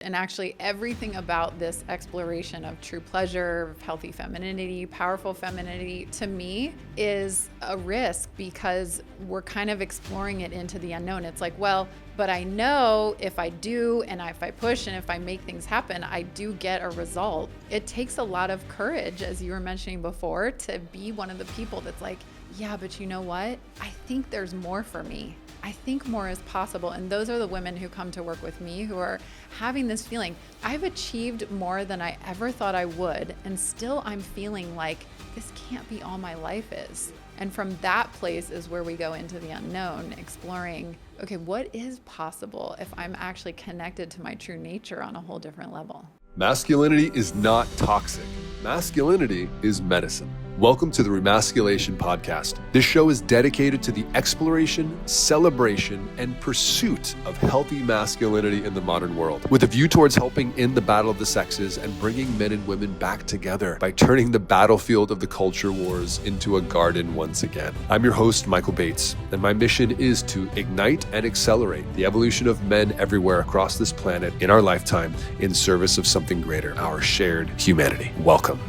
And actually everything about this exploration of true pleasure, healthy femininity, powerful femininity, to me is a risk because we're kind of exploring it into the unknown. It's like, well, but I know if I do and if I push and if I make things happen, I do get a result. It takes a lot of courage, as you were mentioning before, to be one of the people that's like, yeah, but you know what? I think there's more for me. I think more is possible. And those are the women who come to work with me who are having this feeling, I've achieved more than I ever thought I would. And still I'm feeling like this can't be all my life is. And from that place is where we go into the unknown, exploring, okay, what is possible if I'm actually connected to my true nature on a whole different level? Masculinity is not toxic. Masculinity is medicine. Welcome to the Remasculation Podcast. This show is dedicated to the exploration, celebration, and pursuit of healthy masculinity in the modern world, with a view towards helping end the battle of the sexes and bringing men and women back together by turning the battlefield of the culture wars into a garden once again. I'm your host, Michael Bates, and my mission is to ignite and accelerate the evolution of men everywhere across this planet in our lifetime in service of something greater, our shared humanity. Welcome.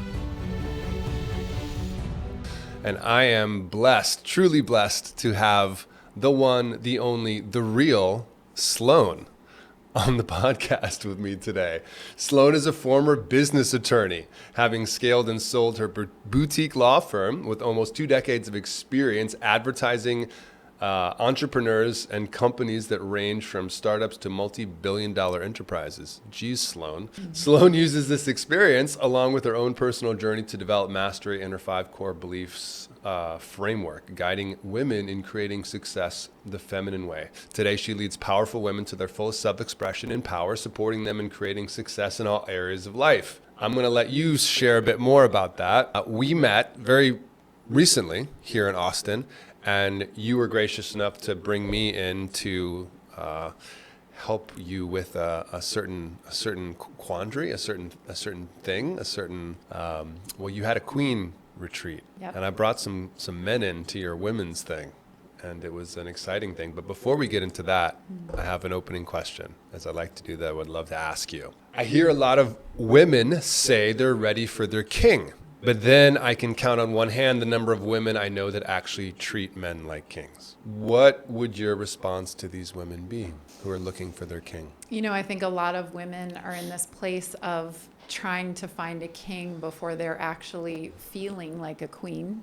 And I am blessed, truly blessed, to have the one, the only, the real Sloane on the podcast with me today. Sloane is a former business attorney, having scaled and sold her boutique law firm with almost 2 decades of experience advertising entrepreneurs and companies that range from startups to multi-billion-dollar enterprises. Geez, Sloane. Mm-hmm. Sloane uses this experience along with her own personal journey to develop mastery in her 5 core beliefs framework, guiding women in creating success the feminine way. Today, she leads powerful women to their fullest self-expression and power, supporting them in creating success in all areas of life. I'm going to let you share a bit more about that. We met very recently here in Austin, and you were gracious enough to bring me in to help you with a certain quandary, a certain thing, well, you had a queen retreat. Yep. And I brought some men into your women's thing, and it was an exciting thing. But before we get into that, I have an opening question, as I like to do that I would love to ask you. I hear a lot of women say they're ready for their king. But then I can count on one hand the number of women I know that actually treat men like kings. What would your response to these women be who are looking for their king? You know, I think a lot of women are in this place of trying to find a king before they're actually feeling like a queen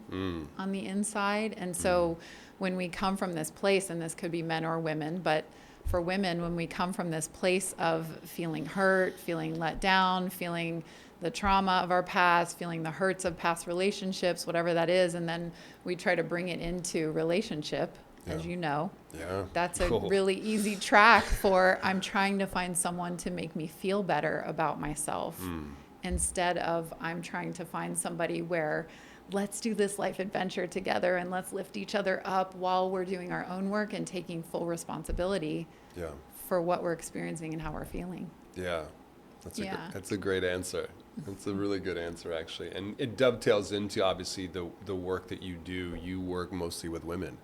on the inside. And so when we come from this place, and this could be men or women, but for women, when we come from this place of feeling hurt, feeling let down, feeling the trauma of our past, feeling the hurts of past relationships, whatever that is, and then we try to bring it into relationship, as you know. Yeah. That's a really easy track for I'm trying to find someone to make me feel better about myself instead of I'm trying to find somebody where let's do this life adventure together and let's lift each other up while we're doing our own work and taking full responsibility for what we're experiencing and how we're feeling. Yeah. That's a great answer. It's a really good answer, actually. And it dovetails into, obviously, the work that you do. You work mostly with women.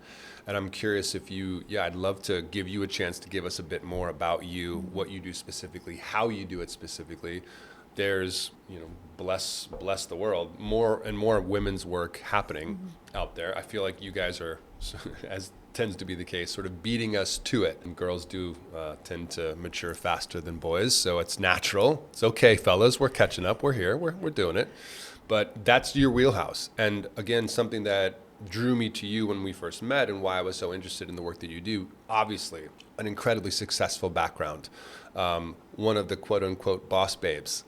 And I'm curious if I'd love to give you a chance to give us a bit more about you, what you do specifically, how you do it specifically. There's, bless the world, more and more women's work happening out there. I feel like you guys are, as tends to be the case, sort of beating us to it. And girls do tend to mature faster than boys, so it's natural. It's okay, fellas, we're catching up, we're here, we're doing it. But that's your wheelhouse. And again, something that drew me to you when we first met and why I was so interested in the work that you do, obviously, an incredibly successful background. One of the quote unquote boss babes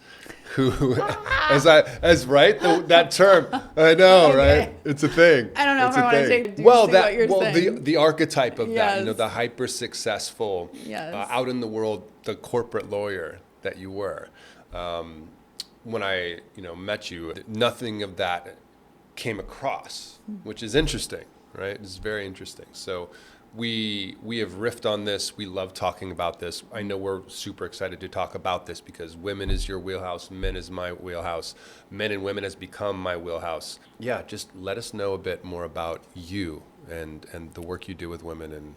who, that term, I know, okay. Right? It's a thing. I don't know if I want to take the archetype of that, the hyper successful, out in the world, the corporate lawyer that you were. When I, met you, nothing of that came across, which is interesting, right? It's very interesting. So we have riffed on this. We love talking about this. I know we're super excited to talk about this because women is your wheelhouse, men is my wheelhouse, men and women has become my wheelhouse. Yeah, just let us know a bit more about you and the work you do with women, and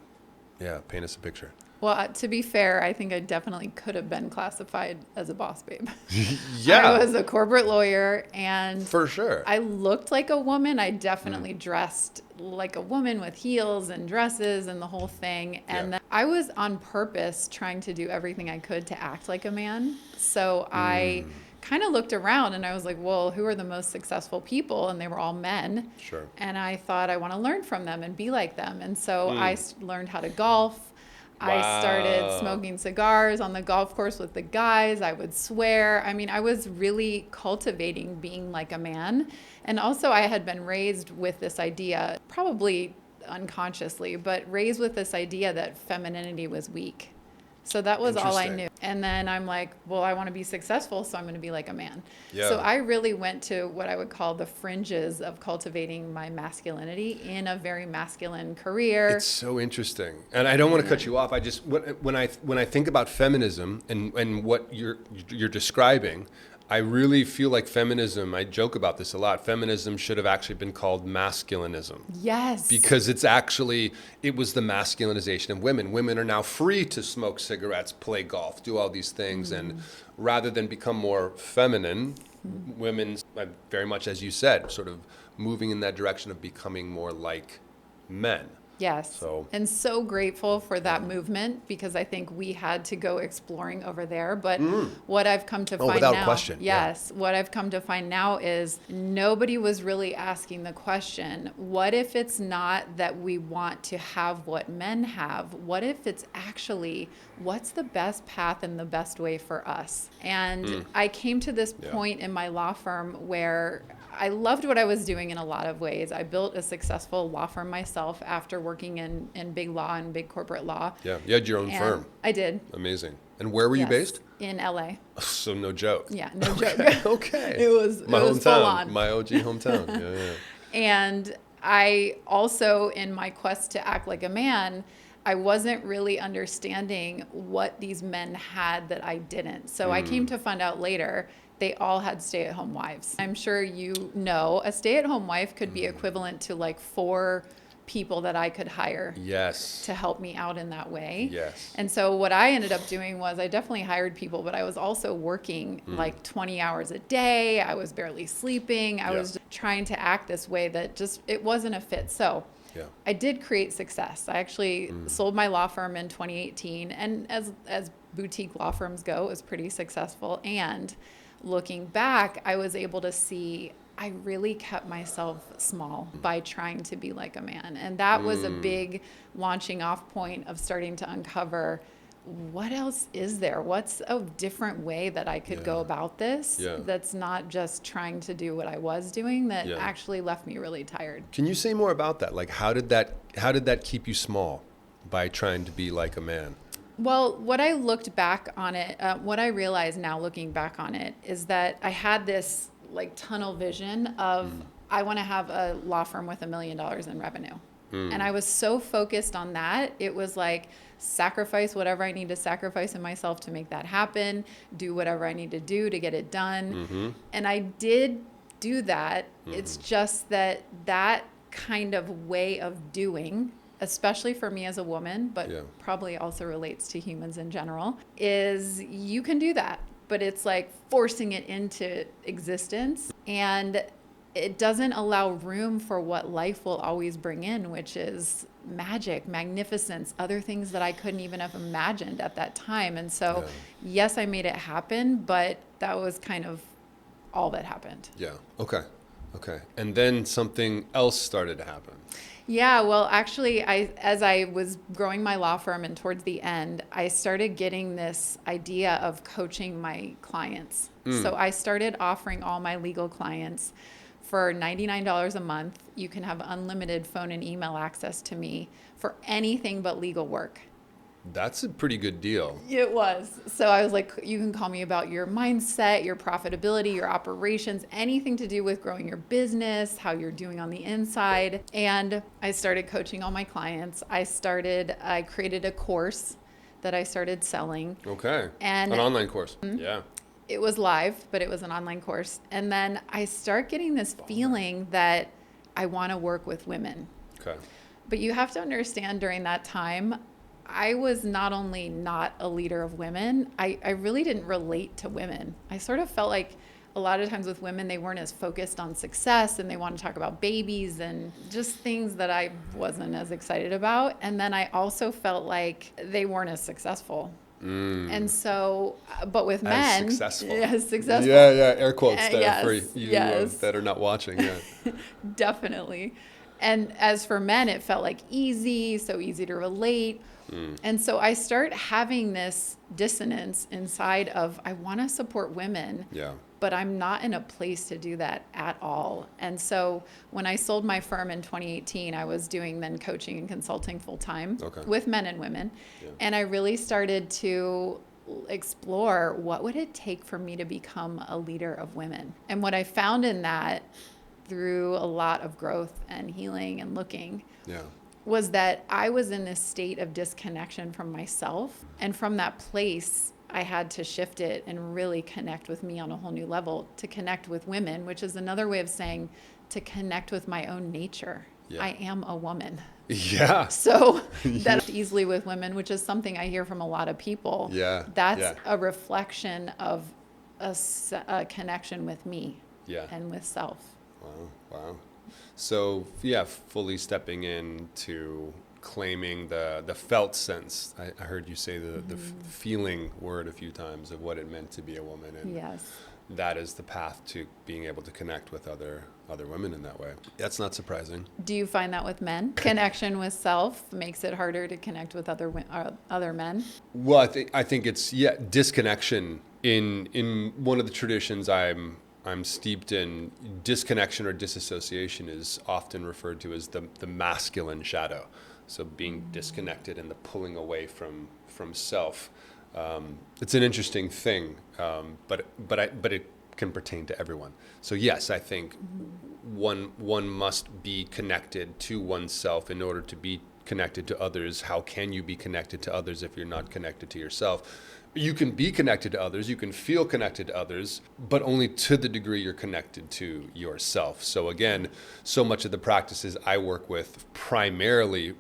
paint us a picture. Well, to be fair, I think I definitely could have been classified as a boss babe. Yeah. I was a corporate lawyer, and For sure. I looked like a woman. I definitely dressed like a woman with heels and dresses and the whole thing. And then I was on purpose trying to do everything I could to act like a man. So I kind of looked around and I was like, well, who are the most successful people? And they were all men. Sure. And I thought I want to learn from them and be like them. And so I learned how to golf. I started smoking cigars on the golf course with the guys. I would swear. I mean, I was really cultivating being like a man. And also I had been raised with this idea, probably unconsciously, but raised with this idea that femininity was weak. So that was all I knew. And then I'm like, well, I want to be successful, so I'm going to be like a man. Yeah. So I really went to what I would call the fringes of cultivating my masculinity in a very masculine career. It's so interesting. And I don't want to cut you off. I just, when I think about feminism and what you're describing, I really feel like feminism, I joke about this a lot, feminism should have actually been called masculinism. Yes. Because it was the masculinization of women. Women are now free to smoke cigarettes, play golf, do all these things. And rather than become more feminine, women, very much as you said, sort of moving in that direction of becoming more like men. Yes. And so grateful for that movement, because I think we had to go exploring over there. But what I've come to find without now, question. Yes, what I've come to find now is nobody was really asking the question, what if it's not that we want to have what men have? What if it's actually, what's the best path and the best way for us? And I came to this point in my law firm where I loved what I was doing in a lot of ways. I built a successful law firm myself after working in big law and big corporate law. Yeah, you had your own firm. I did. Amazing. And where were you based? In LA. So no joke. Yeah, no joke. Okay. It was my hometown, full on. My OG hometown. Yeah. And I also, in my quest to act like a man, I wasn't really understanding what these men had that I didn't. So I came to find out later they all had stay-at-home wives. I'm sure you know a stay-at-home wife could be equivalent to like 4 people that I could hire to help me out in that way. Yes. And so what I ended up doing was I definitely hired people, but I was also working like 20 hours a day. I was barely sleeping. I was just trying to act this way that just, it wasn't a fit. So I did create success. I actually sold my law firm in 2018. And as boutique law firms go, it was pretty successful. And looking back, I was able to see I really kept myself small by trying to be like a man. And that was a big launching off point of starting to uncover what else is there? What's a different way that I could go about this that's not just trying to do what I was doing that actually left me really tired. Can you say more about that? Like how did that keep you small by trying to be like a man? Well, what I looked back on it, what I realize now looking back on it is that I had this like tunnel vision of I want to have a law firm with $1 million in revenue. And I was so focused on that. It was like sacrifice whatever I need to sacrifice in myself to make that happen, do whatever I need to do to get it done. And I did do that. It's just that kind of way of doing, especially for me as a woman, but probably also relates to humans in general, is you can do that, but it's like forcing it into existence. And it doesn't allow room for what life will always bring in, which is magic, magnificence, other things that I couldn't even have imagined at that time. And so, yes, I made it happen, but that was kind of all that happened. Yeah. Okay. And then something else started to happen. Yeah, well, actually, as I was growing my law firm and towards the end, I started getting this idea of coaching my clients. So I started offering all my legal clients for $99 a month. You can have unlimited phone and email access to me for anything but legal work. That's a pretty good deal. It was. So I was like, you can call me about your mindset, your profitability, your operations, anything to do with growing your business, how you're doing on the inside. And I started coaching all my clients. I created a course that I started selling. Okay. And an online course. Yeah. It was live, but it was an online course. And then I start getting this feeling that I want to work with women. Okay. But you have to understand during that time, I was not only not a leader of women, I really didn't relate to women. I sort of felt like a lot of times with women, they weren't as focused on success and they want to talk about babies and just things that I wasn't as excited about. And then I also felt like they weren't as successful. And so, but with men, successful. As successful. Yeah, air quotes there Yes, for you that are not watching. Yeah. Definitely. And as for men, it felt like easy, so easy to relate. And so I start having this dissonance inside of, I want to support women, but I'm not in a place to do that at all. And so when I sold my firm in 2018, I was doing then coaching and consulting full time with men and women. And I really started to explore, what would it take for me to become a leader of women? And what I found in that, through a lot of growth and healing and looking, was that I was in this state of disconnection from myself. And from that place, I had to shift it and really connect with me on a whole new level, to connect with women, which is another way of saying to connect with my own nature. I am a woman. So that's easily with women, which is something I hear from a lot of people. That's a reflection of a connection with me and with self. Wow. So fully stepping into claiming the felt sense. I heard you say the feeling word a few times of what it meant to be a woman, and that is the path to being able to connect with other women in that way. That's not surprising. Do you find that with men? Connection with self makes it harder to connect with other men? Well, I think it's disconnection in one of the traditions I'm steeped in. Disconnection or disassociation is often referred to as the masculine shadow. So being disconnected and the pulling away from self. It's an interesting thing, but it can pertain to everyone. So yes, I think one must be connected to oneself in order to be connected to others. How can you be connected to others if you're not connected to yourself? You can be connected to others, you can feel connected to others, but only to the degree you're connected to yourself. So again, so much of the practices I work with primarily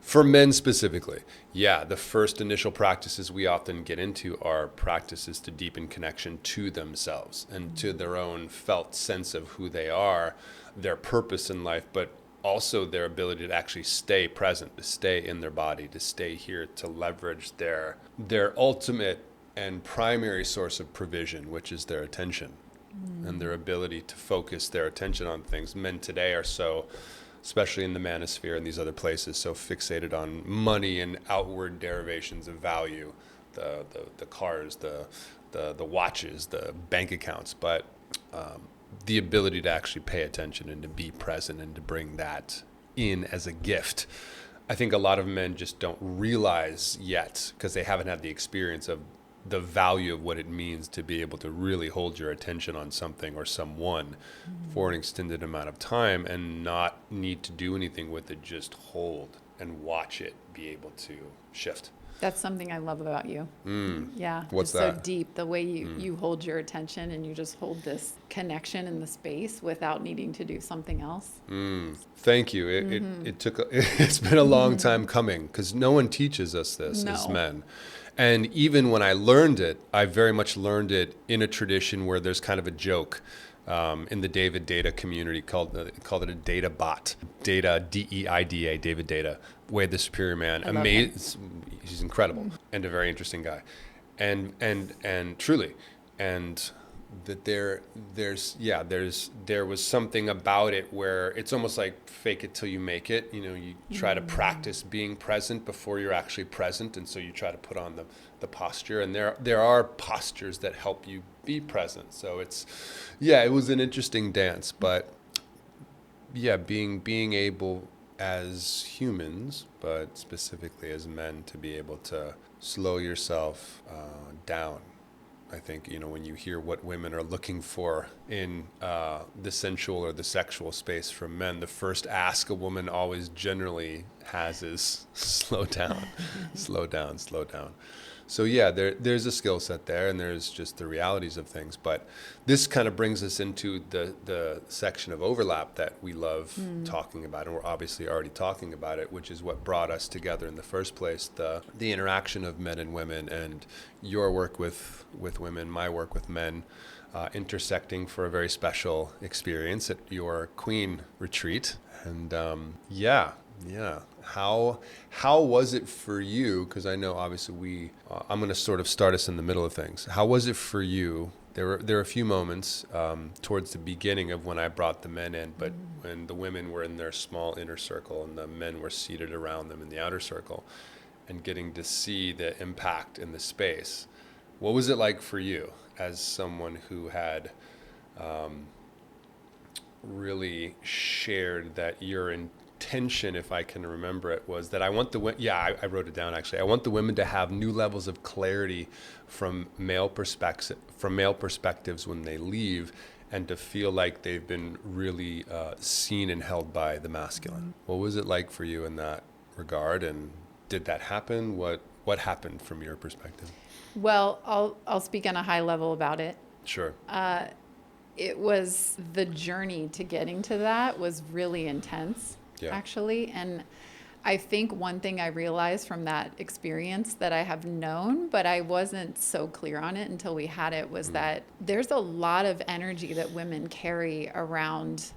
for men specifically. The first initial practices we often get into are practices to deepen connection to themselves and to their own felt sense of who they are, their purpose in life, but also their ability to actually stay present, to stay in their body, to stay here, to leverage their ultimate and primary source of provision, which is their attention, and their ability to focus their attention on things. Men today are so, especially in the manosphere and these other places, so fixated on money and outward derivations of value, the cars, the watches, the bank accounts, but the ability to actually pay attention and to be present and to bring that in as a gift. I think a lot of men just don't realize yet, because they haven't had the experience of the value of what it means to be able to really hold your attention on something or someone for an extended amount of time and not need to do anything with it, just hold and watch it be able to shift. That's something I love about you. What's it's that? So deep, the way you hold your attention and you just hold this connection in the space without needing to do something else. Thank you. It's been a long time coming, because no one teaches us this as men. And even when I learned it, I very much learned it in a tradition where there's kind of a joke in the David Data community called it a data bot. Data, DEIDA, David Data, way the superior man. Amazing. He's incredible and a very interesting guy. And truly. And that there was something about it where it's almost like fake it till you make it. You try to practice being present before you're actually present, and so you try to put on the posture, and there are postures that help you be present. So it was an interesting dance, but being able as humans, but specifically as men, to be able to slow yourself down. I think, when you hear what women are looking for in the sensual or the sexual space from men, the first ask a woman always generally has is slow down, slow down, slow down. So yeah, there's a skill set there, and there's just the realities of things. But this kind of brings us into the section of overlap that we love talking about, and we're obviously already talking about it, which is what brought us together in the first place, the interaction of men and women, and your work with women, my work with men, intersecting for a very special experience at your Queen retreat. And yeah. How was it for you? Because I know obviously I'm going to sort of start us in the middle of things. How was it for you? There were a few moments towards the beginning of when I brought the men in, but when the women were in their small inner circle and the men were seated around them in the outer circle, and getting to see the impact in the space. What was it like for you as someone who had really shared that your intention, if I can remember it, was that I want I wrote it down actually. I want the women to have new levels of clarity from male perspectives when they leave, and to feel like they've been really seen and held by the masculine. What was it like for you in that regard, and did that happen? What happened from your perspective? Well, I'll speak on a high level about it. Sure. It was the journey to getting to that was really intense. Yeah. Actually. And I think one thing I realized from that experience that I have known, but I wasn't so clear on it until we had it, was that there's a lot of energy that women carry around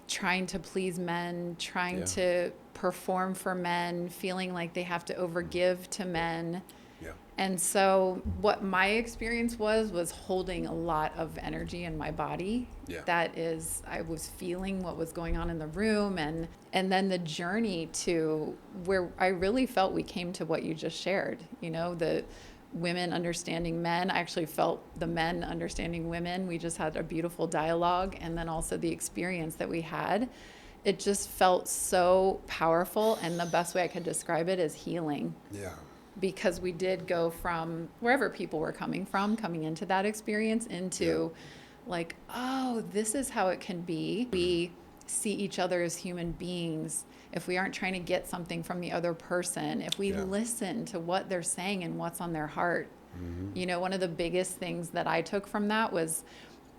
trying to please men, trying to perform for men, feeling like they have to overgive to men. Yeah. And so what my experience was holding a lot of energy in my body. Yeah. That is, I was feeling what was going on in the room, and then the journey to where I really felt we came to what you just shared, the women understanding men. I actually felt the men understanding women. We just had a beautiful dialogue, and then also the experience that we had. It just felt so powerful, and the best way I could describe it is healing. Yeah. Because we did go from wherever people were coming into that experience into like, oh, this is how it can be. We see each other as human beings. If we aren't trying to get something from the other person, if we listen to what they're saying and what's on their heart. One of the biggest things that I took from that was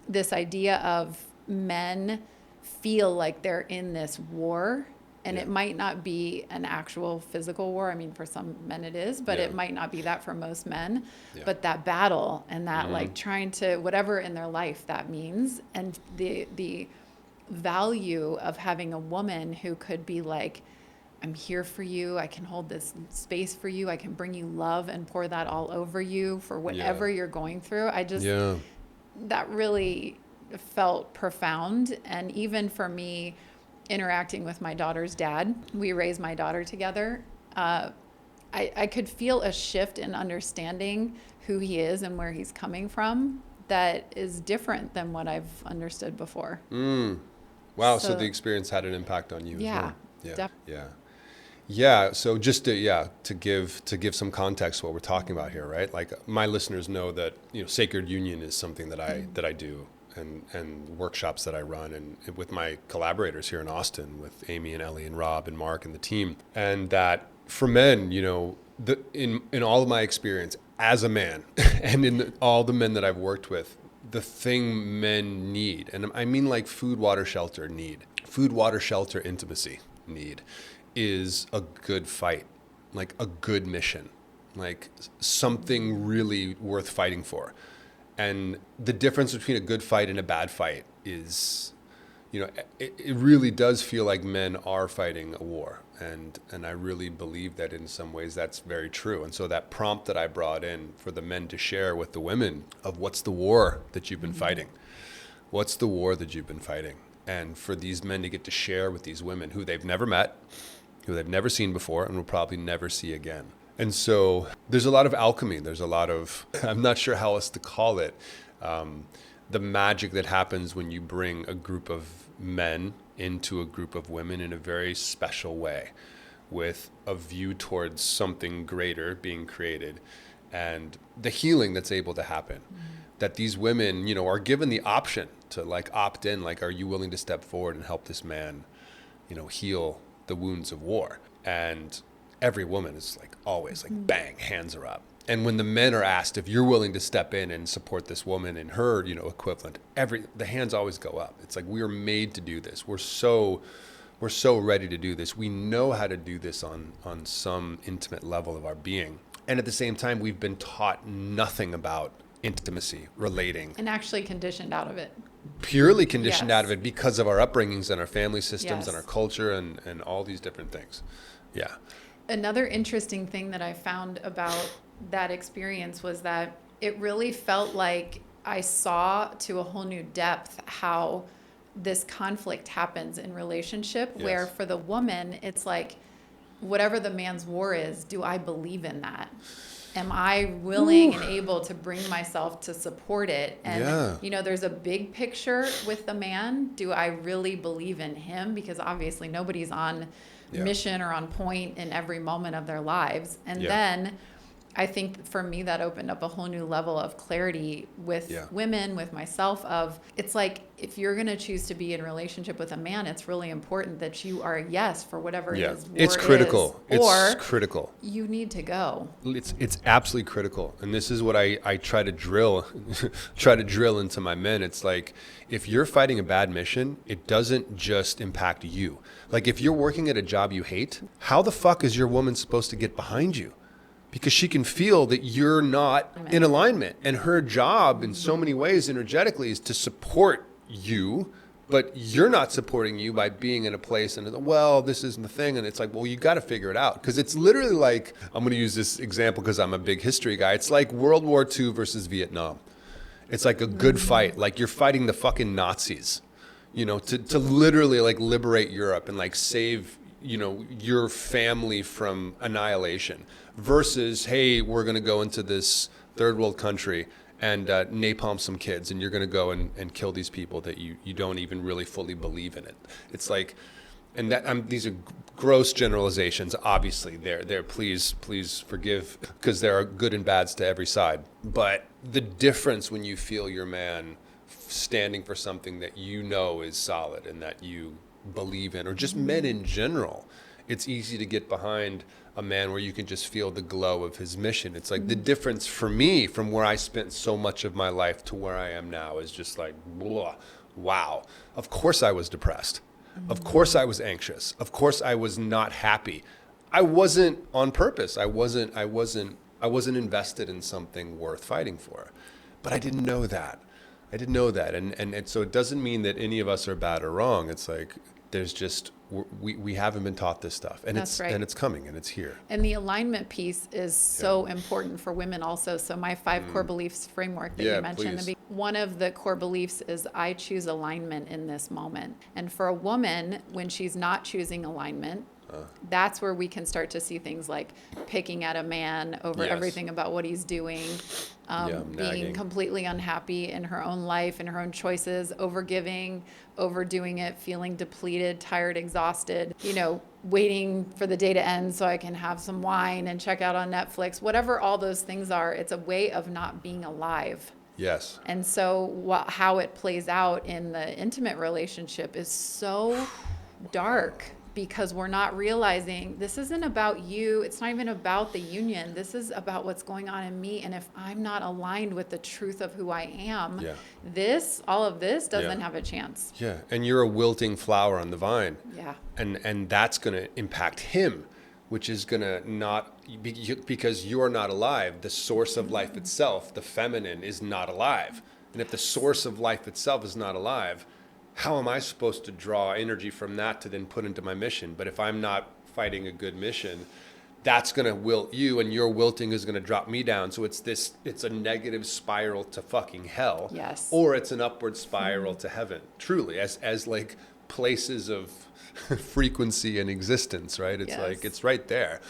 this idea of men feel like they're in this war. And it might not be an actual physical war. I mean, for some men it is, but it might not be that for most men. Yeah. But that battle and that like trying to, whatever in their life that means, and the value of having a woman who could be like, I'm here for you. I can hold this space for you. I can bring you love and pour that all over you for whatever you're going through. I just, that really felt profound. And even for me, interacting with my daughter's dad, we raised my daughter together. I could feel a shift in understanding who he is and where he's coming from that is different than what I've understood before. Wow. So the experience had an impact on you as well. Yeah. Yeah. So just to give some context to what we're talking about here, right? Like my listeners know that, sacred union is something that I do. And workshops that I run, and with my collaborators here in Austin, with Amy and Ellie and Rob and Mark and the team. And that for men, in all of my experience as a man and in all the men that I've worked with, the thing men need, and I mean like food, water, shelter, intimacy need, is a good fight, like a good mission, like something really worth fighting for. And the difference between a good fight and a bad fight is, it really does feel like men are fighting a war. And I really believe that in some ways that's very true. And so that prompt that I brought in for the men to share with the women of what's the war that you've been fighting? What's the war that you've been fighting? And for these men to get to share with these women who they've never met, who they've never seen before, and will probably never see again. And so there's a lot of alchemy. There's a lot of, I'm not sure how else to call it, the magic that happens when you bring a group of men into a group of women in a very special way, with a view towards something greater being created, and the healing that's able to happen. That these women, are given the option to like opt in, like, are you willing to step forward and help this man, heal the wounds of war? And every woman is like always like bang, hands are up. And when the men are asked if you're willing to step in and support this woman in her, equivalent, the hands always go up. It's like we are made to do this. We're so ready to do this. We know how to do this on some intimate level of our being. And at the same time, we've been taught nothing about intimacy, relating. And actually conditioned out of it. Purely conditioned Yes. out of it because of our upbringings and our family systems Yes. and our culture and all these different things. Yeah. Another interesting thing that I found about that experience was that it really felt like I saw to a whole new depth how this conflict happens in relationship, Yes. where for the woman, it's like, whatever the man's war is, do I believe in that? Am I willing and able to bring myself to support it? And, there's a big picture with the man. Do I really believe in him? Because obviously nobody's on mission or on point in every moment of their lives. And then I think for me, that opened up a whole new level of clarity with women, with myself, of it's like, if you're going to choose to be in relationship with a man, it's really important that you are a yes for whatever his war it's critical. is, It's critical. You need to go. It's absolutely critical. And this is what I try to drill into my men. It's like, if you're fighting a bad mission, it doesn't just impact you. Like, if you're working at a job you hate, how the fuck is your woman supposed to get behind you? Because she can feel that you're not in alignment. And her job in so many ways energetically is to support you, but you're not supporting you by being in a place and, well, this isn't the thing. And it's like, well, you got to figure it out. Because it's literally like, I'm going to use this example because I'm a big history guy. It's like World War II versus Vietnam. It's like a good fight. Like, you're fighting the fucking Nazis, to literally like liberate Europe and like save your family from annihilation, versus, hey, we're going to go into this third world country and napalm some kids, and you're going to go and kill these people that you don't even really fully believe in it. It's like, and that these are gross generalizations. Obviously, there. Please forgive, because there are good and bads to every side. But the difference when you feel your man standing for something that is solid and that you believe in, or just men in general, it's easy to get behind a man where you can just feel the glow of his mission. It's like the difference for me from where I spent so much of my life to where I am now is just like, wow. Of course I was depressed. Of course I was anxious. Of course I was not happy. I wasn't on purpose. I wasn't invested in something worth fighting for. But I didn't know that. And so it doesn't mean that any of us are bad or wrong. It's like, there's just, we haven't been taught this stuff, and That's right. And it's coming, and it's here. And the alignment piece is so important for women also. So my 5 core beliefs framework that you mentioned, one of the core beliefs is I choose alignment in this moment. And for a woman, when she's not choosing alignment, that's where we can start to see things like picking at a man over everything about what he's doing, being completely unhappy in her own life and her own choices, overgiving, overdoing it, feeling depleted, tired, exhausted, waiting for the day to end so I can have some wine and check out on Netflix, whatever all those things are. It's a way of not being alive. Yes. And so how it plays out in the intimate relationship is so dark, because we're not realizing this isn't about you. It's not even about the union. This is about what's going on in me. And if I'm not aligned with the truth of who I am, all of this doesn't have a chance. Yeah. And you're a wilting flower on the vine. Yeah. And that's going to impact him, which is going to not, because you're not alive. The source of life itself, the feminine, is not alive. And if the source of life itself is not alive, how am I supposed to draw energy from that to then put into my mission? But if I'm not fighting a good mission, that's going to wilt you, and your wilting is going to drop me down. So it's a negative spiral to fucking hell. Yes. Or it's an upward spiral to heaven, truly, as like places of frequency and existence, right? It's like, it's right there.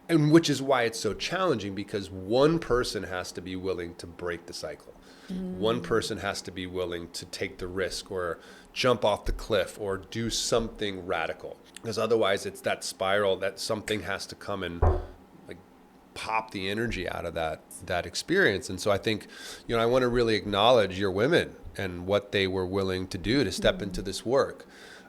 And which is why it's so challenging, because one person has to be willing to break the cycle. One person has to be willing to take the risk or jump off the cliff or do something radical, because otherwise it's that spiral that something has to come and like pop the energy out of that experience. And so I think, I want to really acknowledge your women and what they were willing to do to step into this work.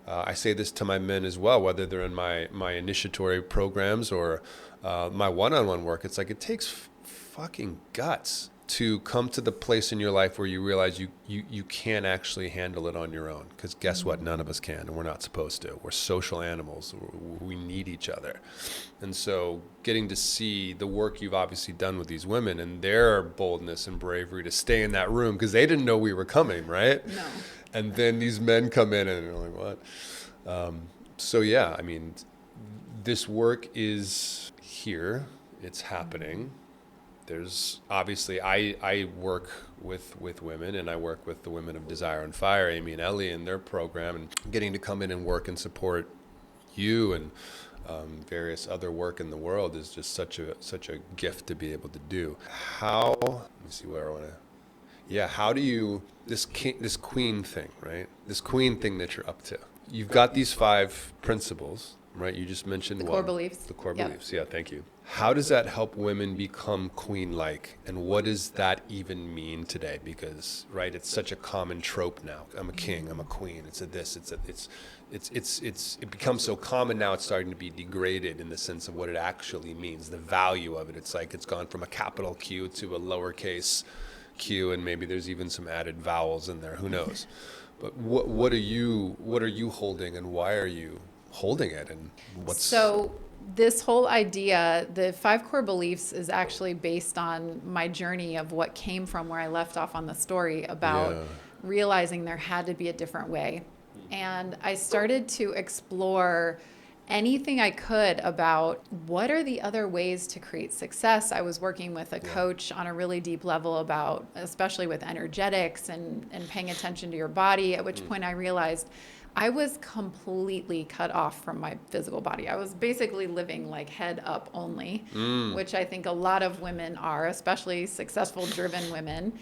I say this to my men as well, whether they're in my initiatory programs or my one-on-one work. It's like, it takes fucking guts to come to the place in your life where you realize you can't actually handle it on your own. Because guess what? None of us can, and we're not supposed to. We're social animals. We need each other. And so getting to see the work you've obviously done with these women and their boldness and bravery to stay in that room, because they didn't know we were coming, right? No. And then these men come in and they're like, what? So yeah, I mean, this work is here. It's happening. There's obviously, I work with women, and I work with the Women of Desire and Fire, Amy and Ellie, and their program, and getting to come in and work and support you and various other work in the world is just such a gift to be able to do. How, let me see where I want to, yeah, how do you, this queen thing, right? This queen thing that you're up to. You've got these 5 principles, right? You just mentioned The one. core beliefs. The core Yep. beliefs, yeah, thank you. How does that help women become queen-like, and what does that even mean today? Because, right, it's such a common trope now. I'm a king, I'm a queen. It becomes so common now. It's starting to be degraded in the sense of what it actually means, the value of it. It's like it's gone from a capital Q to a lowercase q, and maybe there's even some added vowels in there. Who knows? But what are you holding, and why are you holding it, and what's So this whole idea, the 5 core beliefs, is actually based on my journey of what came from where I left off on the story about realizing there had to be a different way. And I started to explore anything I could about what are the other ways to create success. I was working with a coach on a really deep level about, especially with energetics and paying attention to your body, at which point I realized I was completely cut off from my physical body. I was basically living like head up only, which I think a lot of women are, especially successful, driven women.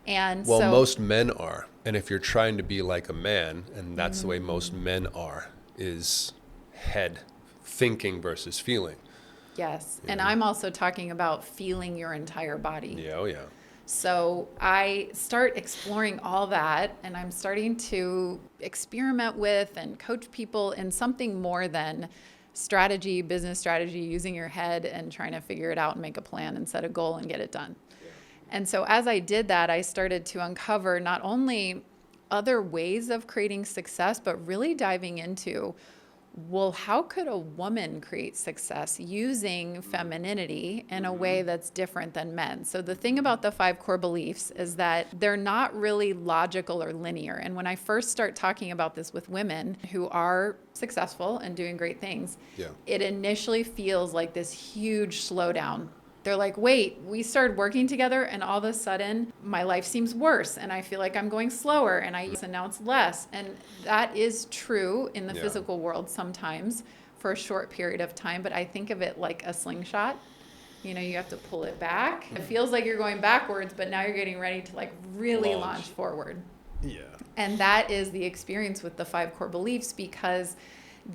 And well, so most men are. And if you're trying to be like a man, and that's the way most men are, is head thinking versus feeling. yes. And I'm also talking about feeling your entire body. Yeah, oh yeah. So I start exploring all that, and I'm starting to experiment with and coach people in something more than strategy, business strategy, using your head and trying to figure it out and make a plan and set a goal and get it done. And so as I did that, I started to uncover not only other ways of creating success, but really diving into, well, how could a woman create success using femininity in a way that's different than men? So the thing about the 5 core beliefs is that they're not really logical or linear. And when I first start talking about this with women who are successful and doing great things, it initially feels like this huge slowdown. They're like, wait, we started working together and all of a sudden my life seems worse and I feel like I'm going slower and now it's less. And that is true in the physical world sometimes for a short period of time, but I think of it like a slingshot. You know, you have to pull it back. It feels like you're going backwards, but now you're getting ready to like really launch forward. Yeah. And that is the experience with the 5 core beliefs, because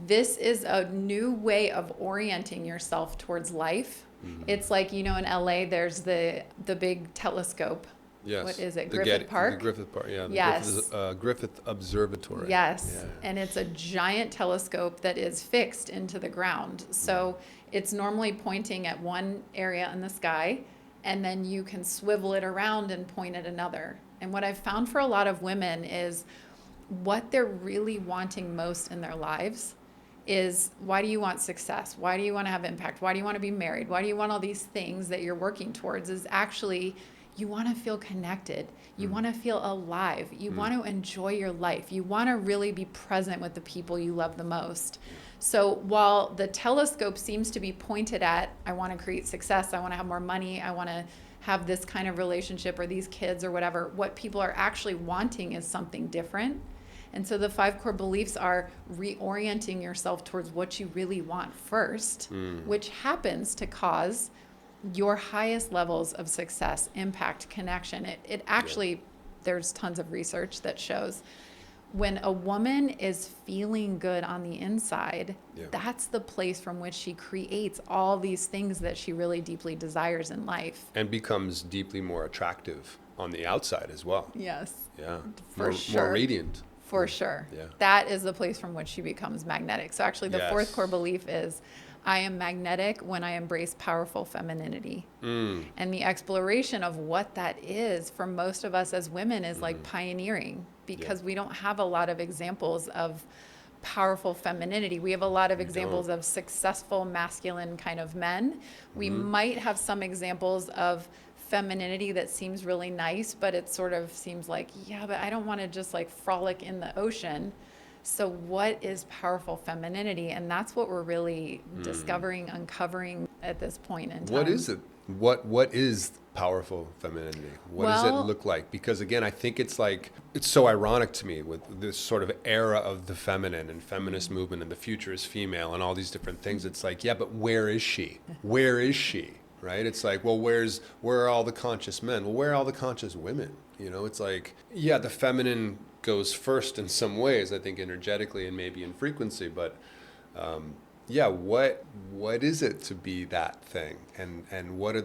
this is a new way of orienting yourself towards life. It's like, you know, in LA, there's the big telescope. Yes. What is it? Griffith Park? The Griffith Park, yeah. Yes. Griffith Observatory. Yes. Yeah. And it's a giant telescope that is fixed into the ground. So it's normally pointing at one area in the sky, and then you can swivel it around and point at another. And what I've found for a lot of women is what they're really wanting most in their lives is, why do you want success? Why do you want to have impact? Why do you want to be married? Why do you want all these things that you're working towards? Is actually, you want to feel connected. You want to feel alive. You want to enjoy your life. You want to really be present with the people you love the most. So while the telescope seems to be pointed at, I want to create success, I want to have more money, I want to have this kind of relationship or these kids or whatever, what people are actually wanting is something different. And so the 5 core beliefs are reorienting yourself towards what you really want first, which happens to cause your highest levels of success, impact, connection. It actually, there's tons of research that shows when a woman is feeling good on the inside, that's the place from which she creates all these things that she really deeply desires in life. And becomes deeply more attractive on the outside as well. Yes. Yeah. For sure. More radiant. For sure. Yeah. That is the place from which she becomes magnetic. So actually the 4th core belief is, I am magnetic when I embrace powerful femininity. And the exploration of what that is for most of us as women is like pioneering, because we don't have a lot of examples of powerful femininity. We have a lot of examples of successful masculine kind of men. We might have some examples of femininity that seems really nice, but it sort of seems like, yeah, but I don't want to just like frolic in the ocean. So what is powerful femininity? And that's what we're really discovering, uncovering at this point in time. What is it? What is powerful femininity? What does it look like? Because again, I think it's so ironic to me with this sort of era of the feminine and feminist movement and the future is female and all these different things. It's like, yeah, but where is she? Where is she? Right? It's like, well, where are all the conscious men? Well, where are all the conscious women? You know, it's like, yeah, the feminine goes first in some ways, I think energetically and maybe in frequency, but what is it to be that thing? And what are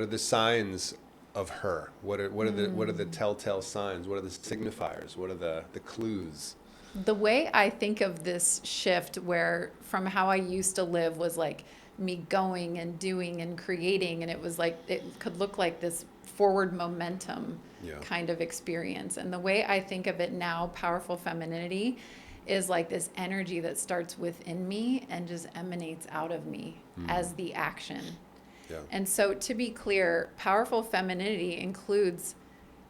the signs of her? What are the telltale signs? What are the signifiers? What are the clues? The way I think of this shift, where from how I used to live was like me going and doing and creating, and it was like it could look like this forward momentum kind of experience. And the way I think of it now, powerful femininity is like this energy that starts within me and just emanates out of me as the action. Yeah. And so to be clear, powerful femininity includes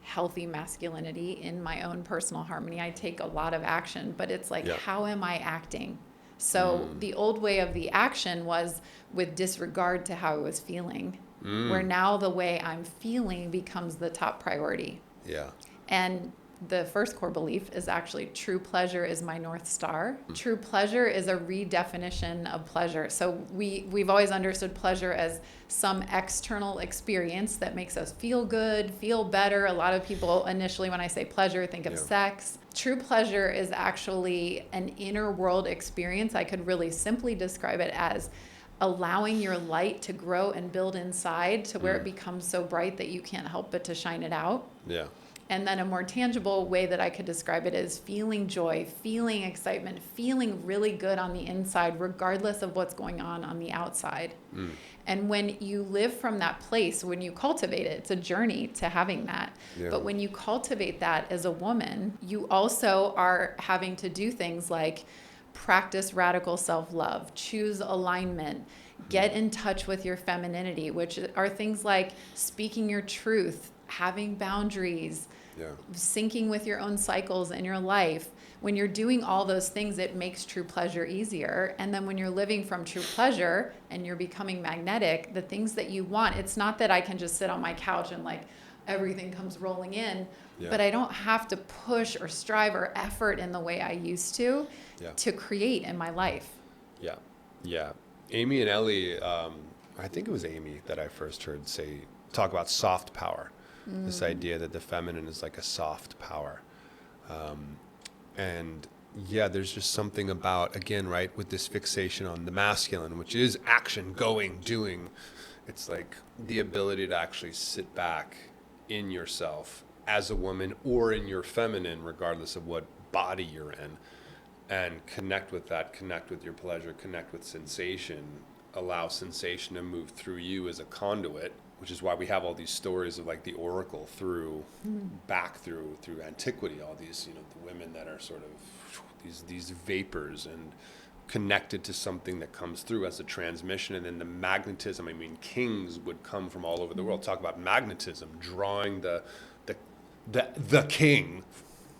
healthy masculinity in my own personal harmony. I take a lot of action, but it's like, how am I acting? So the old way of the action was with disregard to how I was feeling, where now the way I'm feeling becomes the top priority. Yeah. And the first core belief is actually true pleasure is my North Star. True pleasure is a redefinition of pleasure. So we've always understood pleasure as some external experience that makes us feel good, feel better. A lot of people initially, when I say pleasure, think of sex. True pleasure is actually an inner world experience. I could really simply describe it as allowing your light to grow and build inside to where it becomes so bright that you can't help but to shine it out. Yeah. And then a more tangible way that I could describe it is feeling joy, feeling excitement, feeling really good on the inside, regardless of what's going on the outside. And when you live from that place, when you cultivate it, it's a journey to having that. Yeah. But when you cultivate that as a woman, you also are having to do things like practice radical self-love, choose alignment, get in touch with your femininity, which are things like speaking your truth, having boundaries, syncing with your own cycles in your life. When you're doing all those things, it makes true pleasure easier. And then when you're living from true pleasure and you're becoming magnetic, the things that you want, it's not that I can just sit on my couch and like everything comes rolling in, but I don't have to push or strive or effort in the way I used to create in my life. Yeah. Yeah. Amy and Ellie, I think it was Amy that I first heard talk about soft power. This idea that the feminine is like a soft power. And there's just something about, again, right, with this fixation on the masculine, which is action, going, doing. It's like the ability to actually sit back in yourself as a woman or in your feminine, regardless of what body you're in, and connect with that, connect with your pleasure, connect with sensation, allow sensation to move through you as a conduit, which is why we have all these stories of like the oracle back through antiquity, all these, the women that are sort of these vapors and connected to something that comes through as a transmission. And then the magnetism, I mean, kings would come from all over the world. Talk about magnetism, drawing the king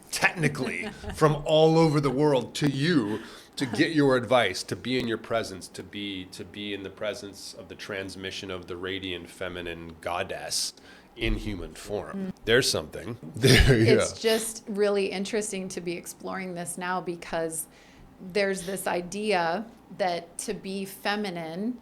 technically from all over the world to you to get your advice, to be in your presence, to be in the presence of the transmission of the radiant feminine goddess in human form. There's something there. It's just really interesting to be exploring this now, because there's this idea that to be feminine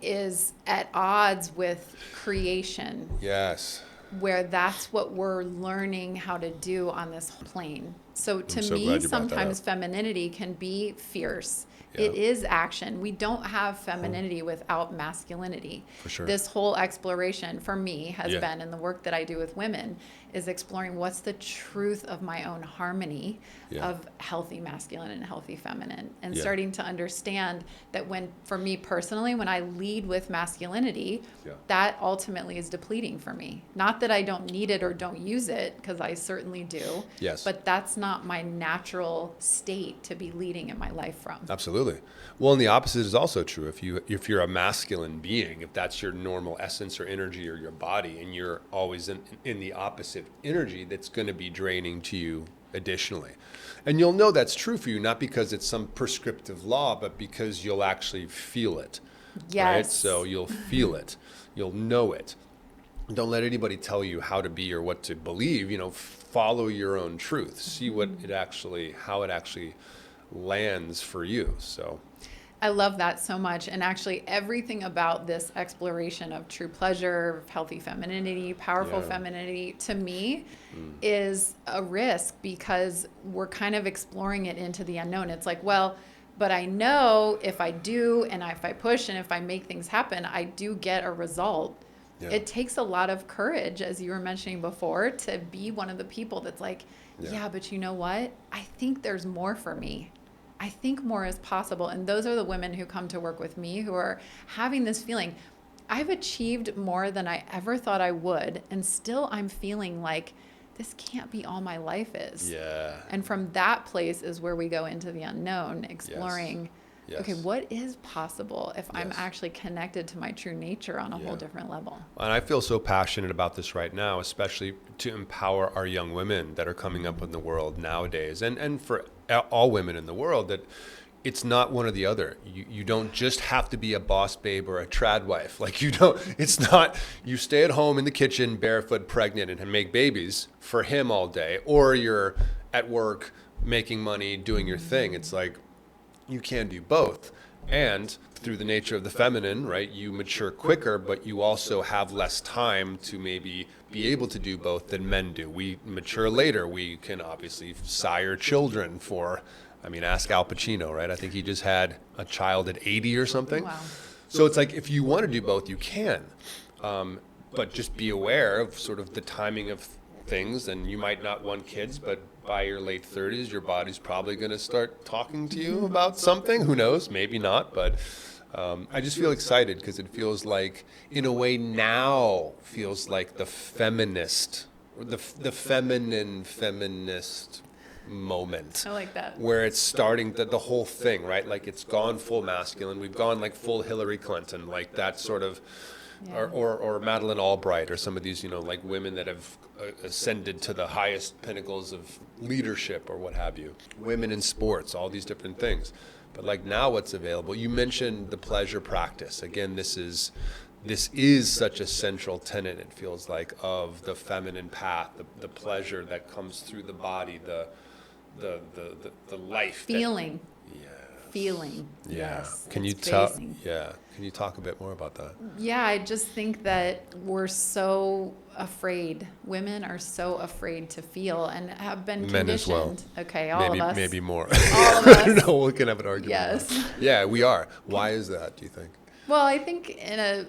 is at odds with creation. Yes. Where that's what we're learning how to do on this plane. So to so me, glad you brought that sometimes up. femininity can be fierce. Yeah. It is action. We don't have femininity without masculinity. For sure. This whole exploration for me has Yeah. been, in the work that I do with women, is exploring what's the truth of my own harmony Yeah. of healthy masculine and healthy feminine, and Yeah. starting to understand that for me personally, when I lead with masculinity, Yeah. that ultimately is depleting for me. Not that I don't need it or don't use it, because I certainly do. Yes. But that's not my natural state to be leading in my life from. Absolutely. Well, and the opposite is also true. If you're a masculine being, if that's your normal essence or energy or your body, and you're always in the opposite energy, that's going to be draining to you additionally. And you'll know that's true for you, not because it's some prescriptive law, but because you'll actually feel it. Yes. Right? So you'll feel it. You'll know it. Don't let anybody tell you how to be or what to believe. Follow your own truth. See how it actually lands for you. So I love that so much. And actually, everything about this exploration of true pleasure, healthy femininity, powerful Yeah. femininity, to me, is a risk, because we're kind of exploring it into the unknown. It's like, well, but I know if I do, and if I push, and if I make things happen, I do get a result. Yeah. It takes a lot of courage, as you were mentioning before, to be one of the people that's like, yeah, but you know what? I think there's more for me. I think more is possible. And those are the women who come to work with me, who are having this feeling, I've achieved more than I ever thought I would, and still I'm feeling like this can't be all my life is. Yeah. And from that place is where we go into the unknown, exploring, Yes. okay, what is possible if I'm Yes. actually connected to my true nature on a whole different level? And I feel so passionate about this right now, especially to empower our young women that are coming up in the world nowadays, and for all women in the world, that it's not one or the other. You don't just have to be a boss babe or a trad wife. It's not, you stay at home in the kitchen barefoot, pregnant, and make babies for him all day, or you're at work making money, doing your thing. It's like, you can do both. And through the nature of the feminine, right, you mature quicker, but you also have less time to maybe be able to do both than men do. We mature later. We can obviously sire children ask Al Pacino, right? I think he just had a child at 80 or something. Wow. So it's like, if you want to do both, you can. But just be aware of sort of the timing of things, and you might not want kids, but by your late 30s, your body's probably going to start talking to you about something. Who knows? Maybe not, but I just feel excited, because it feels like, in a way now, feels like the feminist, the feminist moment. I like that. Where it's starting the whole thing, right? Like, it's gone full masculine. We've gone like full Hillary Clinton, like that sort of, or Madeleine Albright, or some of these, like women that have ascended to the highest pinnacles of leadership or what have you. Women in sports, all these different things. But like, now what's available? You mentioned the pleasure practice. Again, this is such a central tenet, it feels like, of the feminine path, the pleasure that comes through the body, the life. Feeling. Feeling. Yeah. Yes. Can you it's tell? facing. Yeah. Can you talk a bit more about that? Yeah, I just think that we're so afraid. Women are so afraid to feel, and have been Men as well. conditioned. Okay, all of us. Maybe more. All of I don't us. know. We can have an argument. Yes. Yeah, we are. Why is that, do you think? Well, I think in a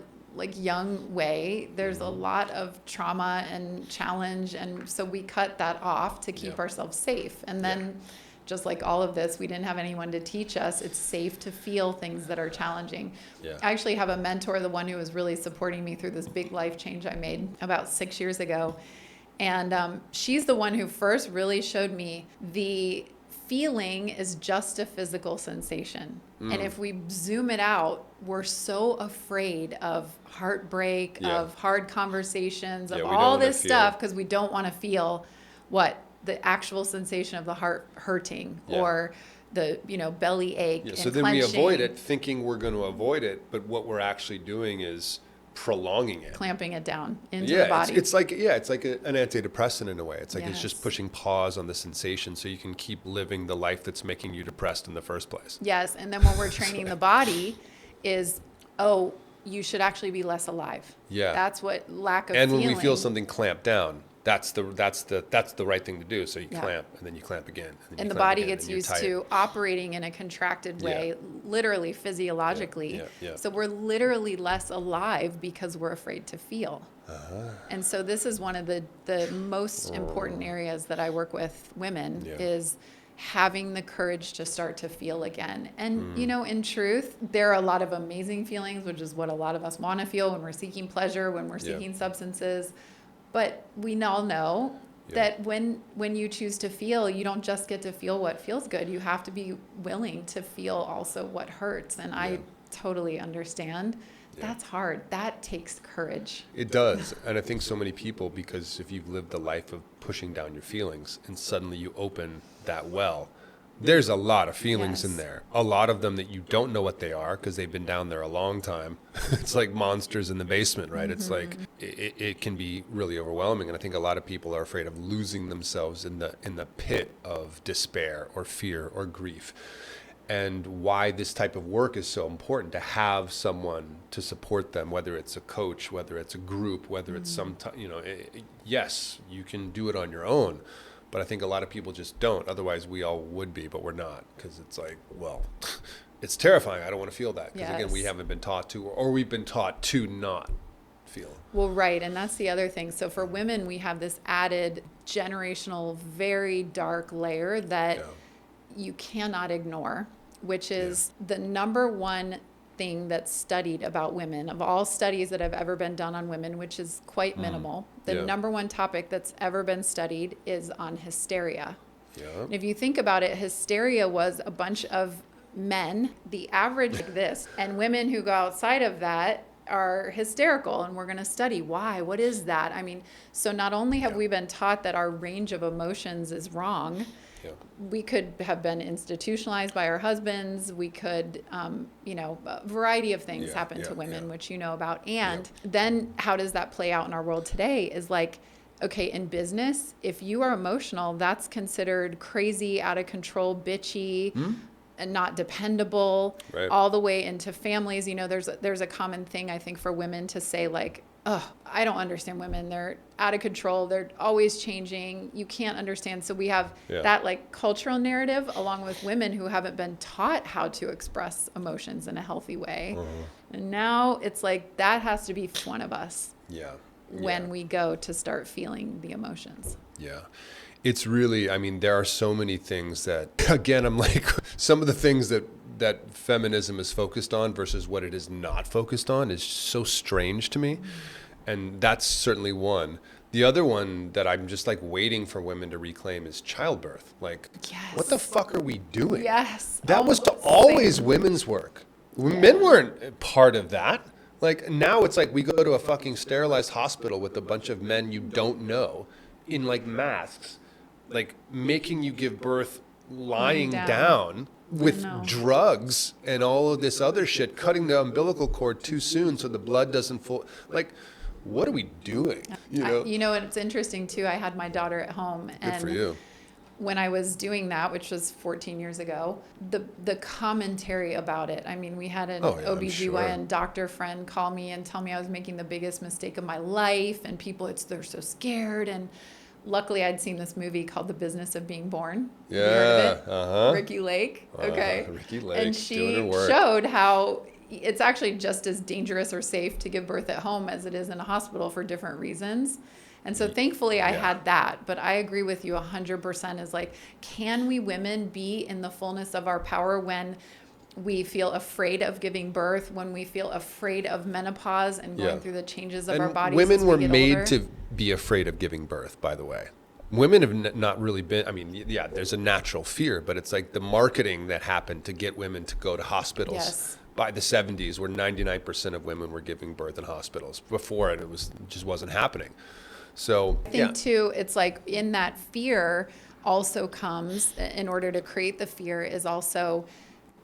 young way, there's a lot of trauma and challenge, and so we cut that off to keep ourselves safe. And then, just like all of this, we didn't have anyone to teach us it's safe to feel things that are challenging. Yeah. I actually have a mentor, the one who was really supporting me through this big life change I made about 6 years ago. And she's the one who first really showed me the feeling is just a physical sensation. And if we zoom it out, we're so afraid of heartbreak, of hard conversations, of we don't all wanna this feel. stuff, because we don't want to feel the actual sensation of the heart hurting or the belly ache. Yeah, and so then we clenching, avoid it, thinking we're going to avoid it, but what we're actually doing is prolonging it. clamping it down into the body. It's like an antidepressant in a way. It's like it's just Yes. pushing pause on the sensation so you can keep living the life that's making you depressed in the first place. Yes, and then when we're training the body is, you should actually be less alive. Yeah. That's what lack of And feeling. when we feel something clamp down, that's the right thing to do. So you clamp, and then you clamp again. And the body gets used to operating in a contracted way, literally physiologically. So we're literally less alive because we're afraid to feel. And so this is one of the most important areas that I work with women is having the courage to start to feel again. And, you know, in truth, there are a lot of amazing feelings, which is what a lot of us want to feel when we're seeking pleasure, when we're seeking substances. But we all know that when you choose to feel, you don't just get to feel what feels good. You have to be willing to feel also what hurts. And I totally understand. That's hard. That takes courage. It does. And I think so many people, because if you've lived a life of pushing down your feelings and suddenly you open that well, there's a lot of feelings in there. A lot of them that you don't know what they are because they've been down there a long time. It's like monsters in the basement, right? It's like it can be really overwhelming. And I think a lot of people are afraid of losing themselves in the pit of despair or fear or grief. And why this type of work is so important, to have someone to support them, whether it's a coach, whether it's a group, whether it's yes, you can do it on your own. But I think a lot of people just don't. Otherwise, we all would be, but we're not. Because it's like, well, it's terrifying. I don't want to feel that. Because again, we haven't been taught to, or we've been taught to not feel. Well, right. And that's the other thing. So for women, we have this added generational, very dark layer that you cannot ignore, which is the number one thing that's studied about women, of all studies that have ever been done on women, which is quite minimal. The number one topic that's ever been studied is on hysteria. And if you think about it, hysteria was a bunch of men, the average like this, and women who go outside of that are hysterical, and we're going to study why. What is that? I mean, so not only have we been taught that our range of emotions is wrong, we could have been institutionalized by our husbands. We could, a variety of things happen to women, which you know about. And then how does that play out in our world today is like, okay, in business, if you are emotional, that's considered crazy, out of control, bitchy, and not dependable, all the way into families. You know, there's a common thing, I think, for women to say like, oh, I don't understand women. They're out of control. They're always changing. You can't understand. So we have that like cultural narrative along with women who haven't been taught how to express emotions in a healthy way. And now it's like that has to be one of us when we go to start feeling the emotions. It's really, I mean, there are so many things that, again, I'm like, some of the things that feminism is focused on versus what it is not focused on is so strange to me. And that's certainly one. The other one that I'm just like waiting for women to reclaim is childbirth. Like, what the fuck are we doing? That was always women's work. Men weren't part of that. Like now it's like we go to a fucking sterilized hospital with a bunch of men you don't know in like masks, like making you give birth lying down with drugs and all of this other shit, cutting the umbilical cord too soon so the blood doesn't flow. Like, what are we doing? You know, and it's interesting too. I had my daughter at home, and good for you. When I was doing that, which was 14 years ago, the commentary about it. I mean, we had an OBGYN doctor friend call me and tell me I was making the biggest mistake of my life, and people, they're so scared. And luckily, I'd seen this movie called The Business of Being Born. Have you heard of it? Ricky Lake. Ricky Lake. And she showed how it's actually just as dangerous or safe to give birth at home as it is in a hospital for different reasons. And so thankfully I had that, but I agree with you 100% is like, can we women be in the fullness of our power when we feel afraid of giving birth, when we feel afraid of menopause and going through the changes of our bodies? Women were made to be afraid of giving birth, by the way. Women have not really been, I mean, there's a natural fear, but it's like the marketing that happened to get women to go to hospitals. By the 70s, where 99% of women were giving birth in hospitals. Before it just wasn't happening. So I think too, it's like in that fear also comes, in order to create the fear, is also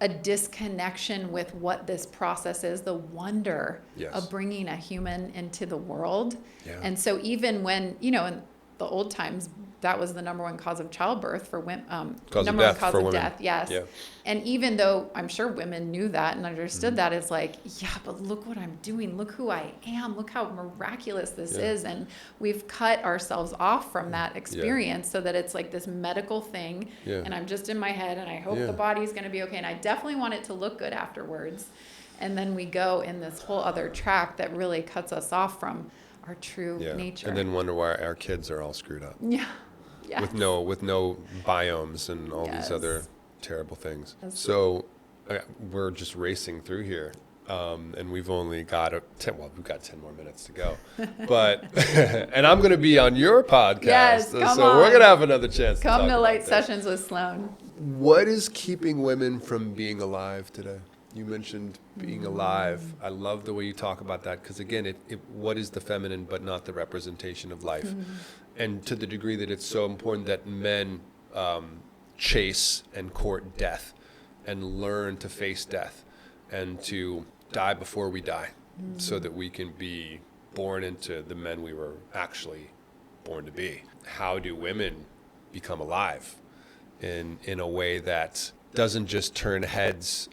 a disconnection with what this process is, the wonder of bringing a human into the world. And so even when, in the old times, that was the number one cause of childbirth for women. Cause Number of one death cause for of women. death, yes. Yeah. And even though I'm sure women knew that and understood that, it's like, yeah, but look what I'm doing. Look who I am. Look how miraculous this is. And we've cut ourselves off from that experience so that it's like this medical thing. Yeah. And I'm just in my head and I hope the body's going to be okay. And I definitely want it to look good afterwards. And then we go in this whole other track that really cuts us off from our true nature. And then wonder why our kids are all screwed up. Yeah. Yes. With no biomes and all these other terrible things. So we're just racing through here. And we've only got we've got 10 more minutes to go. But, and I'm going to be on your podcast. Yes, so come we're going to have another chance Come to talk to Light about Sessions with Sloane. What is keeping women from being alive today? You mentioned being alive. I love the way you talk about that because, again, what is the feminine but not the representation of life? And to the degree that it's so important that men chase and court death and learn to face death and to die before we die so that we can be born into the men we were actually born to be. How do women become alive in a way that doesn't just turn heads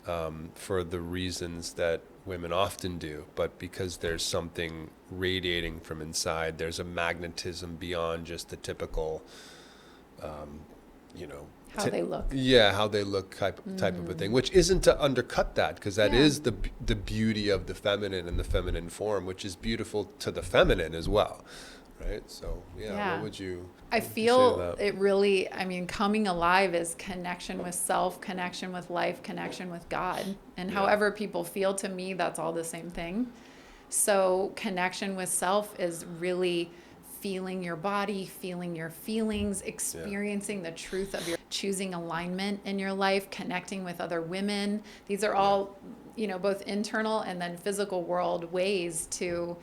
for the reasons that women often do, but because there's something radiating from inside. There's a magnetism beyond just the typical, How they look. Yeah, how they look type of a thing, which isn't to undercut that, because that is the beauty of the feminine and the feminine form, which is beautiful to the feminine as well. Right. So, what would you? I feel it really, coming alive is connection with self, connection with life, connection with God. And however people feel, to me, that's all the same thing. So connection with self is really feeling your body, feeling your feelings, experiencing the truth of your choosing alignment in your life, connecting with other women. These are all, both internal and then physical world ways to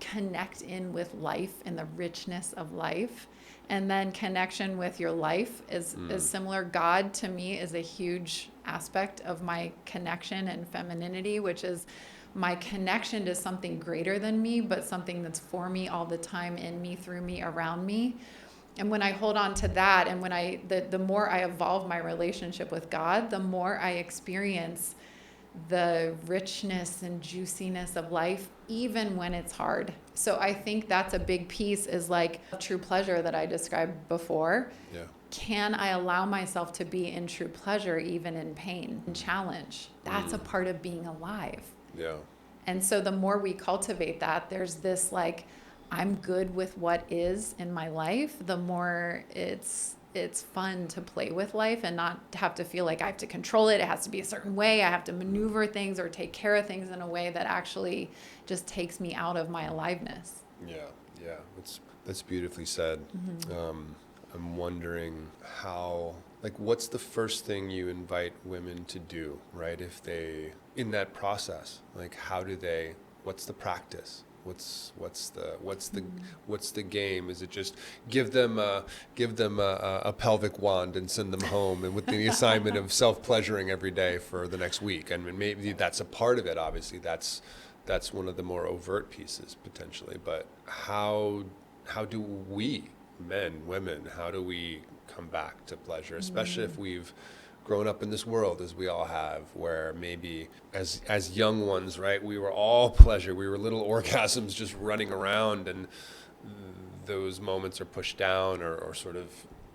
connect in with life and the richness of life. And then connection with your life is similar. God, to me, is a huge aspect of my connection and femininity, which is my connection to something greater than me, but something that's for me all the time, in me, through me, around me. And when I hold on to that, and when the more I evolve my relationship with God, the more I experience the richness and juiciness of life, even when it's hard. So I think that's a big piece, is like true pleasure that I described before. Yeah. Can I allow myself to be in true pleasure even in pain and challenge? That's a part of being alive. Yeah. And so the more we cultivate that, there's this like, I'm good with what is in my life, the more it's fun to play with life and not have to feel like I have to control it. It has to be a certain way. I have to maneuver things or take care of things in a way that actually just takes me out of my aliveness. Yeah. That's beautifully said. I'm wondering what's the first thing you invite women to do, right? If they, in that process, what's the practice? What's the game? Is it just give them a pelvic wand and send them home, and with the assignment of self-pleasuring every day for the next week? And maybe that's a part of it. Obviously, that's one of the more overt pieces potentially. But how do we, men, women, how do we come back to pleasure, especially if we've grown up in this world, as we all have, where maybe as young ones, right, we were all pleasure. We were little orgasms just running around, and those moments are pushed down or sort of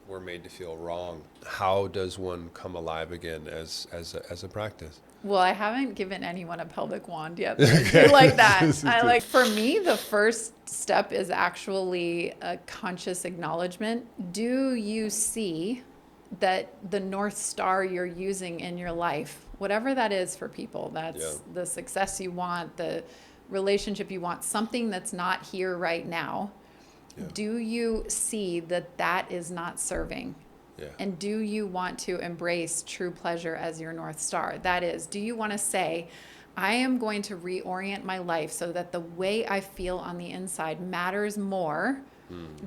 were made to feel wrong. How does one come alive again as a practice? Well, I haven't given anyone a pelvic wand yet. But I do like that. For me, the first step is actually a conscious acknowledgement. Do you see that the North Star you're using in your life, whatever that is for people, that's the success you want, the relationship you want, something that's not here right now, do you see that is not serving? Yeah. And do you want to embrace true pleasure as your North Star? That is, do you want to say, I am going to reorient my life so that the way I feel on the inside matters more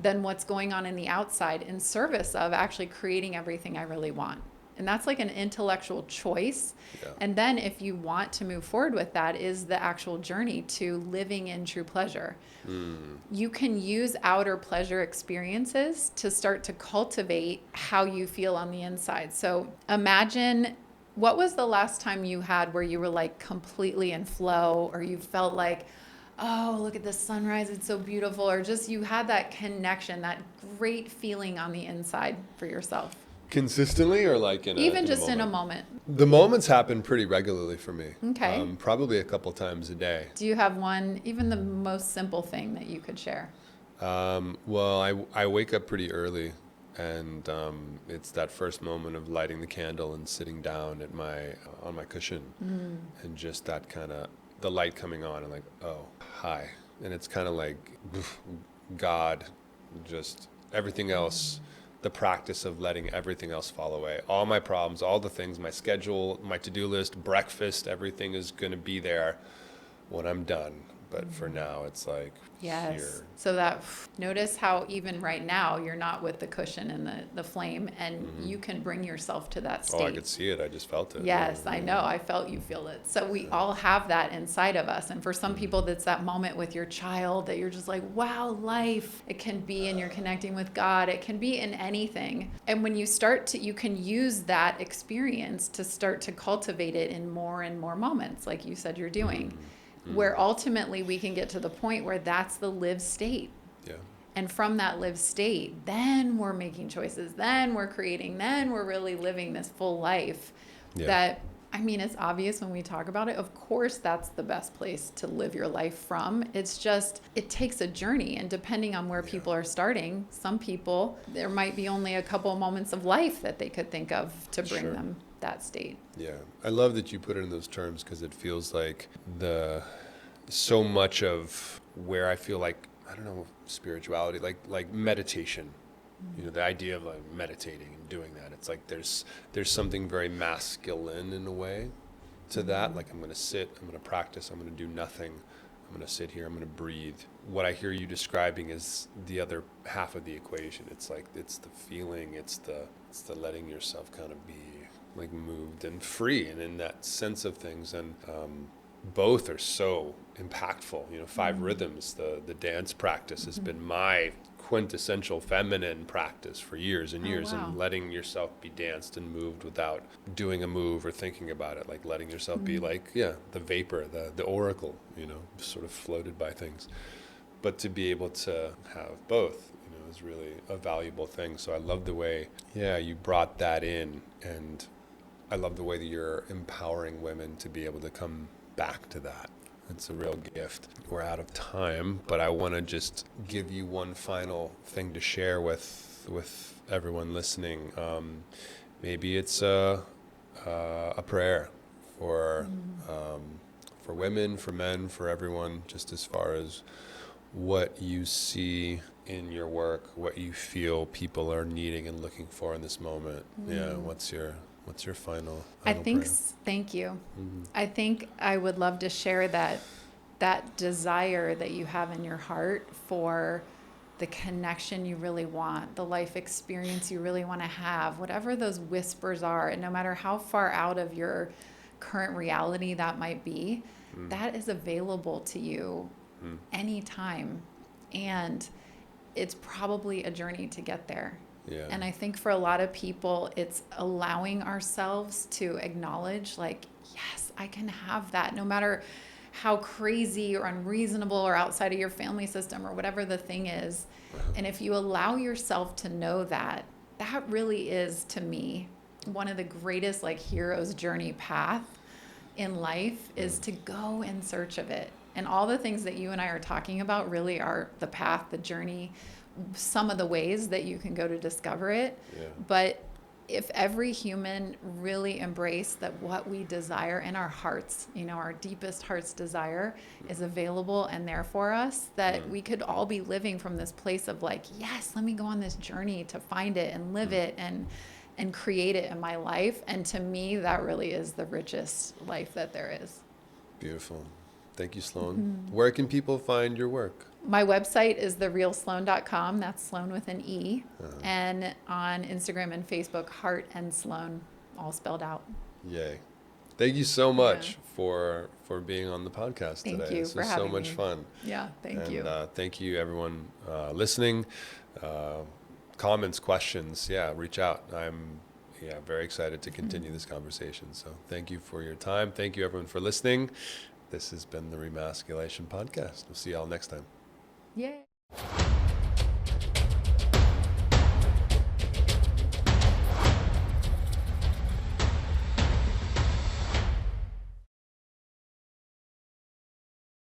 than what's going on in the outside, in service of actually creating everything I really want? And that's like an intellectual choice. Yeah. And then if you want to move forward with that is the actual journey to living in true pleasure. You can use outer pleasure experiences to start to cultivate how you feel on the inside. So imagine, what was the last time you had where you were like completely in flow, or you felt like, oh, look at the sunrise, it's so beautiful, or just you had that connection, that great feeling on the inside for yourself? Consistently, or like Even just in a moment. The moments happen pretty regularly for me. Okay. Probably a couple times a day. Do you have one, even the most simple thing that you could share? Well, I wake up pretty early, and it's that first moment of lighting the candle and sitting down at on my cushion, and just that kind of the light coming on, and like, oh, hi, and it's kind of like God, just everything else. The practice of letting everything else fall away. All my problems, all the things, my schedule, my to-do list, breakfast, everything is going to be there when I'm done. But for now, it's like Yes. here. So that, notice how even right now you're not with the cushion and the flame, and you can bring yourself to that state. Oh, I could see it. I just felt it. Yes, I know. I felt you feel it. So we all have that inside of us. And for some people, that's that moment with your child that you're just like, wow, life. It can be in you're connecting with God. It can be in anything. And when you start to, you can use that experience to start to cultivate it in more and more moments, like you said you're doing, where ultimately we can get to the point where that's the lived state. Yeah. And from that lived state, then we're making choices, then we're creating, then we're really living this full life. Yeah. That, I mean, it's obvious when we talk about it. Of course, that's the best place to live your life from. It's just, it takes a journey. And depending on where people are starting, some people, there might be only a couple of moments of life that they could think of to bring Sure. them that state. Yeah, I love that you put it in those terms, because it feels like so much of where I feel like, I don't know, spirituality, like meditation, you know, the idea of like meditating and doing that. It's like there's something very masculine in a way to that. Like, I'm going to sit, I'm going to practice, I'm going to do nothing. I'm going to sit here, I'm going to breathe. What I hear you describing is the other half of the equation. It's like, it's the feeling, it's the letting yourself kind of be like moved and free, and in that sense of things. And both are so impactful. You know, 5 rhythms, the dance practice has been my quintessential feminine practice for years and years. Wow. And letting yourself be danced and moved without doing a move or thinking about it, like letting yourself be like, the vapor, the oracle, you know, sort of floated by things. But to be able to have both, you know, is really a valuable thing. So I love the way, you brought that in, and I love the way that you're empowering women to be able to come back to that. It's a real gift. We're out of time, but I want to just give you one final thing to share with everyone listening. Maybe it's a prayer for women, for men, for everyone, just as far as what you see in your work, what you feel people are needing and looking for in this moment. Yeah, what's your final I think, prayer? thank you. I think I would love to share that desire that you have in your heart for the connection you really want, the life experience you really want to have, whatever those whispers are, and no matter how far out of your current reality that might be, that is available to you anytime. And it's probably a journey to get there. Yeah. And I think for a lot of people, it's allowing ourselves to acknowledge, like, yes, I can have that, no matter how crazy or unreasonable or outside of your family system or whatever the thing is. And if you allow yourself to know that, that really is, to me, one of the greatest like hero's journey path in life, is to go in search of it. And all the things that you and I are talking about really are the path, the journey, some of the ways that you can go to discover it. Yeah. But if every human really embraced that what we desire in our hearts, you know, our deepest heart's desire is available and there for us, that we could all be living from this place of like, yes, let me go on this journey to find it and live it and create it in my life. And to me, that really is the richest life that there is. Beautiful. Thank you, Sloane. Where can people find your work? My website is therealsloane.com. That's Sloane with an E. And on Instagram and Facebook, Heart and Sloane, all spelled out. Yay. Thank you so much for being on the podcast today. Thank you This for was so having much me. fun. Yeah, thank you. Thank you, everyone listening. Comments, questions, reach out. I'm very excited to continue this conversation. So thank you for your time. Thank you, everyone, for listening. This has been the Remasculation Podcast. We'll see y'all next time. Yay.